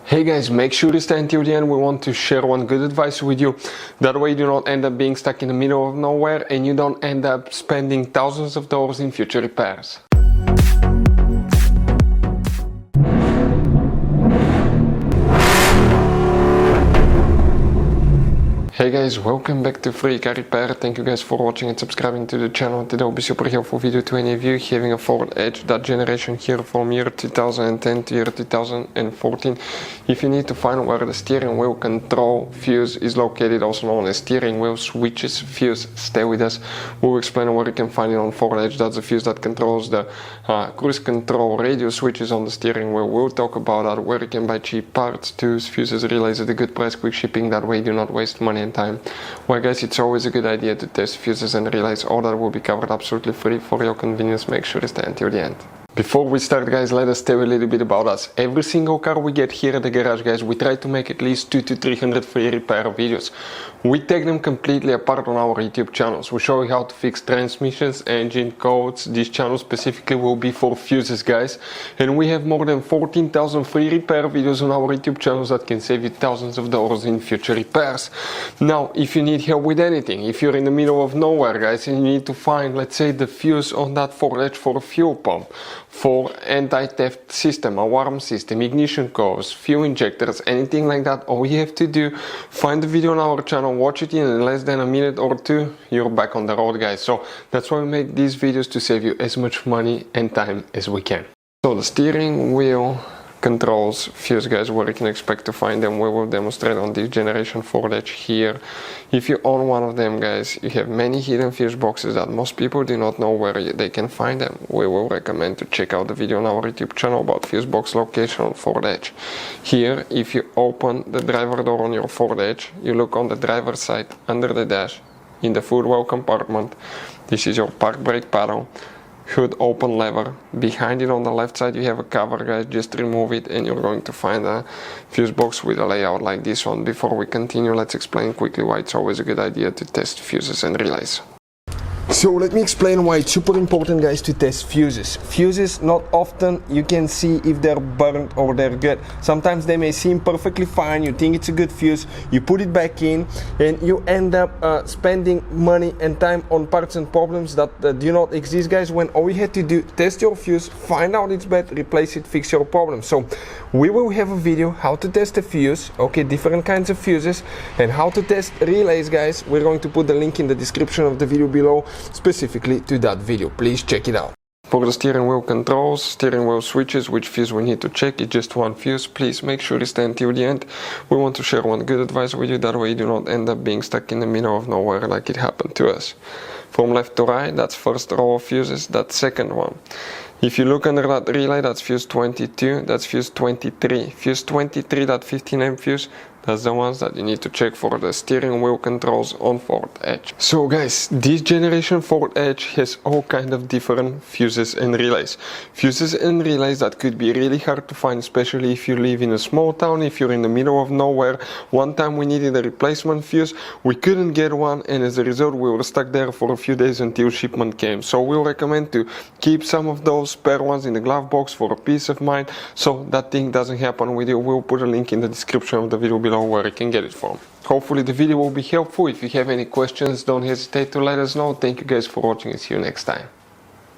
Hey guys, make sure to stay until the end. We want to share one good advice with you. That way you do not end up being stuck in the middle of nowhere and you don't end up spending thousands of dollars in future repairs. Hey guys, welcome back to Free Car Repair. Thank you guys for watching and subscribing to the channel. Today will be super helpful video to any of you having a Ford Edge, that generation here from year 2010 to year 2014. If you need to find where the steering wheel control fuse is located, also known as steering wheel switches fuse, stay with us. We'll explain where you can find it on Ford Edge. That's the fuse that controls the cruise control radio switches on the steering wheel. We'll talk about that, where you can buy cheap parts, tools, fuses, relays at a good price, quick shipping. That way you do not waste money and time. Well guys, it's always a good idea to test fuses and relays. All that will be covered absolutely free for your convenience. Make sure to stay until the end. Before we start guys, let us tell you a little bit about us. Every single car we get here at the garage guys, we try to make at least 200 to 300 free repair videos. We take them completely apart on our YouTube channels. We show you how to fix transmissions, engine codes. This channel specifically will be for fuses guys. And we have more than 14,000 free repair videos on our YouTube channels that can save you thousands of dollars in future repairs. Now, if you need help with anything, if you're in the middle of nowhere guys and you need to find, let's say, the fuse on that Ford Edge for a fuel pump, for anti-theft system, alarm system, ignition codes, fuel injectors, anything like that, all you have to do, find the video on our channel, watch it in less than a minute or two, you're back on the road guys. So that's why we make these videos, to save you as much money and time as we can. So the steering wheel controls fuse guys, where you can expect to find them, we will demonstrate on this generation Ford Edge here. If you own one of them guys, you have many hidden fuse boxes that most people do not know where they can find them. We will recommend to check out the video on our YouTube channel about fuse box location on Ford Edge. Here, if you open the driver door on your Ford Edge, you look on the driver's side under the dash in the footwell compartment. This is your park brake paddle, hood open lever. Behind it on the left side you have a cover guys, just remove it and you're going to find a fuse box with a layout like this one. Before we continue, let's explain quickly why it's always a good idea to test fuses and relays. So let me explain why it's super important guys to test fuses. Fuses, not often you can see if they're burnt or they're good. Sometimes they may seem perfectly fine, you think it's a good fuse, you put it back in and you end up spending money and time on parts and problems that do not exist guys, when all you had to do, test your fuse, find out it's bad, replace it, fix your problem. So we will have a video how to test a fuse, okay, different kinds of fuses, and how to test relays guys. We're going to put the link in the description of the video below specifically to that video. Please check it out. For the steering wheel controls, steering wheel switches, which fuse we need to check, it's just one fuse. Please make sure to stay until the end. We want to share one good advice with you, that way you do not end up being stuck in the middle of nowhere like it happened to us. From left to right, that's first row of fuses, that's second one. If you look under that relay, that's fuse 22, that's fuse 23. Fuse 23, that 15 fuse, that's the ones that you need to check for the steering wheel controls on Ford Edge. So guys, this generation Ford Edge has all kind of different fuses and relays. Fuses and relays that could be really hard to find, especially if you live in a small town, if you're in the middle of nowhere. One time we needed a replacement fuse, we couldn't get one, and as a result we were stuck there for a few days until shipment came. So we'll recommend to keep some of those spare ones in the glove box for a peace of mind, so that thing doesn't happen with you. We'll put a link in the description of the video below where you can get it from. Hopefully the video will be helpful. If you have any questions, don't hesitate to let us know. Thank you guys for watching and see you next time.